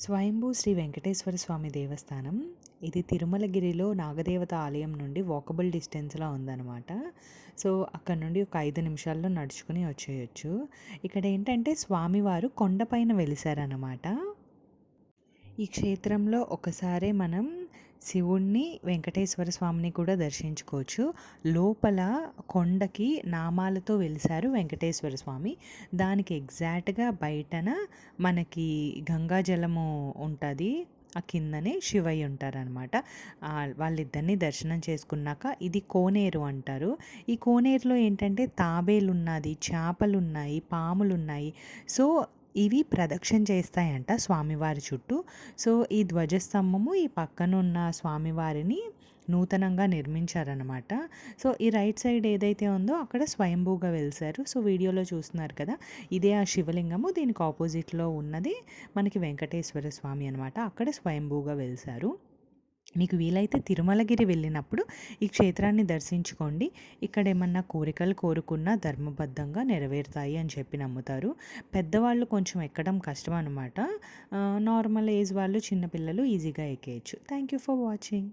స్వయంభూ శ్రీ వెంకటేశ్వర స్వామి దేవస్థానం. ఇది తిరుమలగిరిలో నాగదేవత ఆలయం నుండి వాకబుల్ డిస్టెన్స్‌లో ఉందనమాట. సో, అక్కడి నుండి ఒక 5 నిమిషాల్లో నడుచుకొని వచ్చేయొచ్చు. ఇక్కడేంటంటే స్వామివారు కొండపైన వెలిసారనమాట. ఈ క్షేత్రంలో ఒకసారే మనం శివుడిని, వెంకటేశ్వర స్వామిని కూడా దర్శించుకోవచ్చు. లోపల కొండకి నామాలతో వెలిసారు వెంకటేశ్వర స్వామి. దానికి ఎగ్జాక్ట్‌గా బయటన మనకి గంగా జలము ఉంటది. ఆ కిందనే శివయ్య ఉంటారనమాట. వాళ్ళిద్దరిని దర్శనం చేసుకున్నాక ఇది కోనేరు అంటారు. ఈ కోనేరులో ఏంటంటే తాబేలున్నది, చేపలున్నాయి, పాములున్నాయి. సో, ఇవి ప్రదక్షిణ చేస్తాయంట స్వామివారి చుట్టూ. సో, ఈ ధ్వజస్తంభము ఈ పక్కనున్న స్వామివారిని నూతనంగా నిర్మించారనమాట. సో, ఈ రైట్ సైడ్ ఏదైతే ఉందో అక్కడ స్వయంభూగా వెలిసారు. సో, వీడియోలో చూస్తున్నారు కదా! ఇదే ఆ శివలింగము. దీనికి ఆపోజిట్‌లో ఉన్నది మనకి వెంకటేశ్వర స్వామి అనమాట. అక్కడ స్వయంభూగా వెలిసారు. మీకు వీలైతే తిరుమలగిరి వెళ్ళినప్పుడు ఈ క్షేత్రాన్ని దర్శించుకోండి. ఇక్కడ ఏమన్నా కోరికలు కోరుకున్నా ధర్మబద్ధంగా నెరవేరుతాయి అని చెప్పి నమ్ముతారు. పెద్దవాళ్ళు కొంచెం ఎక్కడం కష్టం అనమాట. నార్మల్ ఏజ్ వాళ్ళు, చిన్నపిల్లలు ఈజీగా ఎక్కేయచ్చు. Thank you for watching.